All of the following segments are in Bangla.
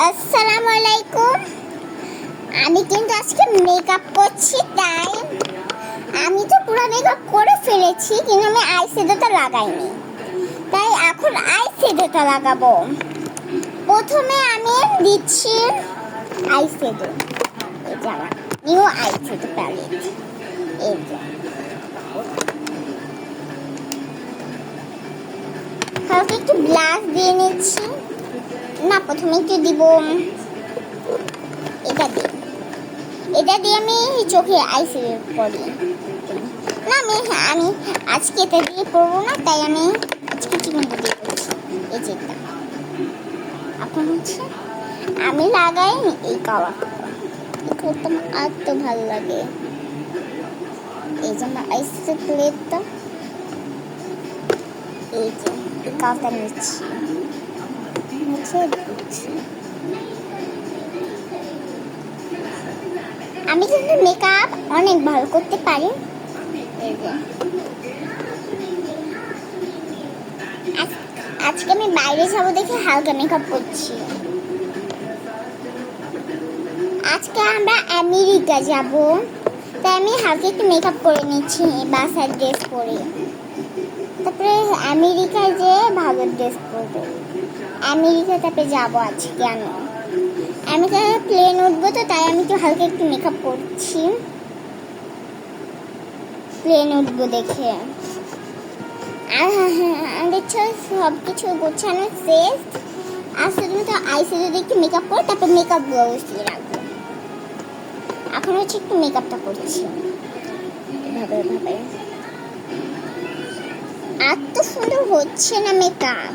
আসসালামু আলাইকুম। আমি কিন্তু আজকে মেকআপ করছি, তাই আমি তো পুরো মেকআপ করে ফেলেছি, কিন্তু আমি আইশ্যাডোটা লাগাইনি, তাই এখন আইশ্যাডোটা লাগাবো। প্রথমে আমি দিচ্ছি আইশ্যাডো, এই যে আমার নিউ আইশ্যাডো প্যালেট। এই যে কাউকে একটু ব্লাশ দিয়ে নিচ্ছি, না প্রথমে একটু দিব এটা দিয়ে আমি চোখে আইশ্যাডো করি। না আমি আজকে এটা দিয়ে পরবো না, তাই আমি আজকে চিকনটা দিয়ে করছি। এই যে এখন হচ্ছে আমি লাগাই এই কালারটা, আমার আর তো ভালো লাগে। এই যে আমার আইশ্যাডো প্লেটটা, এই যে এই কালারটা নিচ্ছি, আমি কিন্তু মেকআপ অনেক ভালো করতে পারি। আজকে আমি বাইরে যাবো দেখে হালকা মেকআপ করছি। আজকে আমরা আমেরিকা যাব, তাই আমি হালকা একটু মেকআপ করে নিচ্ছি, বাসার ড্রেস পরে। তারপরে আমেরিকায় যে ভালো ড্রেস পরবো, আমেরিকা তারপরে যাবো আজকে। আমি তো প্লেন উঠবো, তো তাই আমি একটু হালকা একটু মেকআপ করছি, প্লেন উঠবো দেখে। আর আমাদের সব কিছু গোছানো শেষ, আর শুধুমাত্র আইশ্যাডো দিয়ে একটু মেকআপ করে তারপর মেকআপ ব্লাউজ দিয়ে রাখবো। এখন হচ্ছে একটু মেকআপটা করছি এভাবে এভাবে। আর তো সুন্দর হচ্ছে না মেকআপ,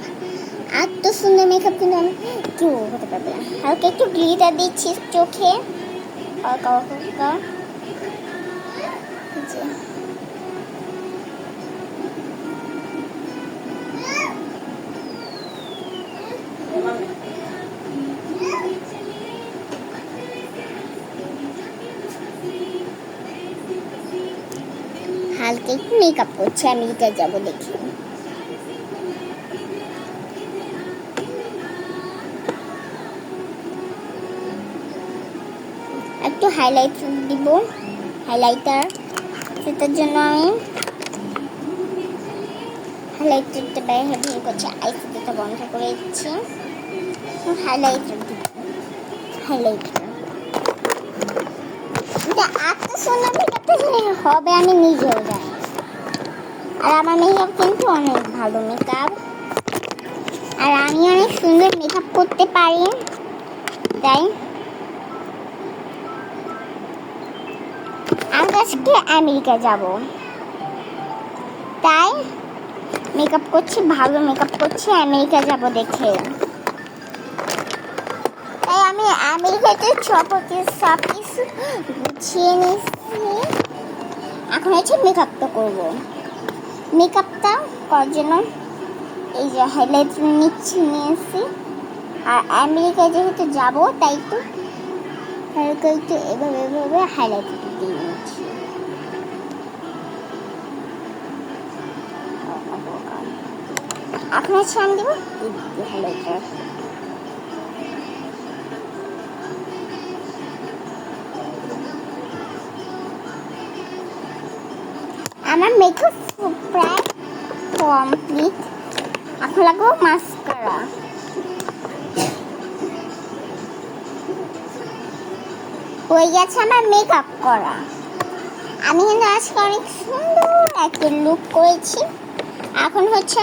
আর তো সুন্দর মেকআপ কিন্তু আমি কেউ হতে পারবে না। হালকা একটু গ্লিটার দিচ্ছি চোখে, হালকা হালকা। হালকা একটু মেকআপ করছি, আমেরিকা যাবো দেখি। একটু হাইলাইটার দিব, হাইলাইটার। সেটার জন্য আমি হাইলাইটারটা বের করছি, আইশ্যাডোটা বন্ধ করে দিচ্ছি। হাইলাইটার দিব, হাইলাইটার। এত সুন্দর মেকআপটা হবে আমি নিজেও জানি। আর আমার মেকআপ কিন্তু অনেক ভালো মেকআপ, আর আমি অনেক সুন্দর মেকআপ করতে পারি, তাই আমি আজকে আমেরিকা যাব, তাই মেকআপ করছি, ভালো মেকআপ করছি আমেরিকা যাব দেখে। তাই আমি আমেরিকাতে সব কিছু গুছিয়ে নিচ্ছি। এখন হচ্ছে মেকআপটা করবো। মেকআপটা করার জন্য এই যে হাইলাইটার নিয়েছি। আর আমেরিকায় যেহেতু যাবো, তাই একটু হালকা একটু এভাবে এভাবে হাইলাইটারটা দিয়ে নিচ্ছি। এখন হচ্ছে আমি দেবো হাইলাইটার। আমার মেকআপ প্রায় কমপ্লিট, এখন লাগবো মাস্কারা। হয়ে গেছে আমার মেকআপ করা। আমি কিন্তু আজকে অনেক সুন্দর একটা লুক করেছি। এখন হচ্ছে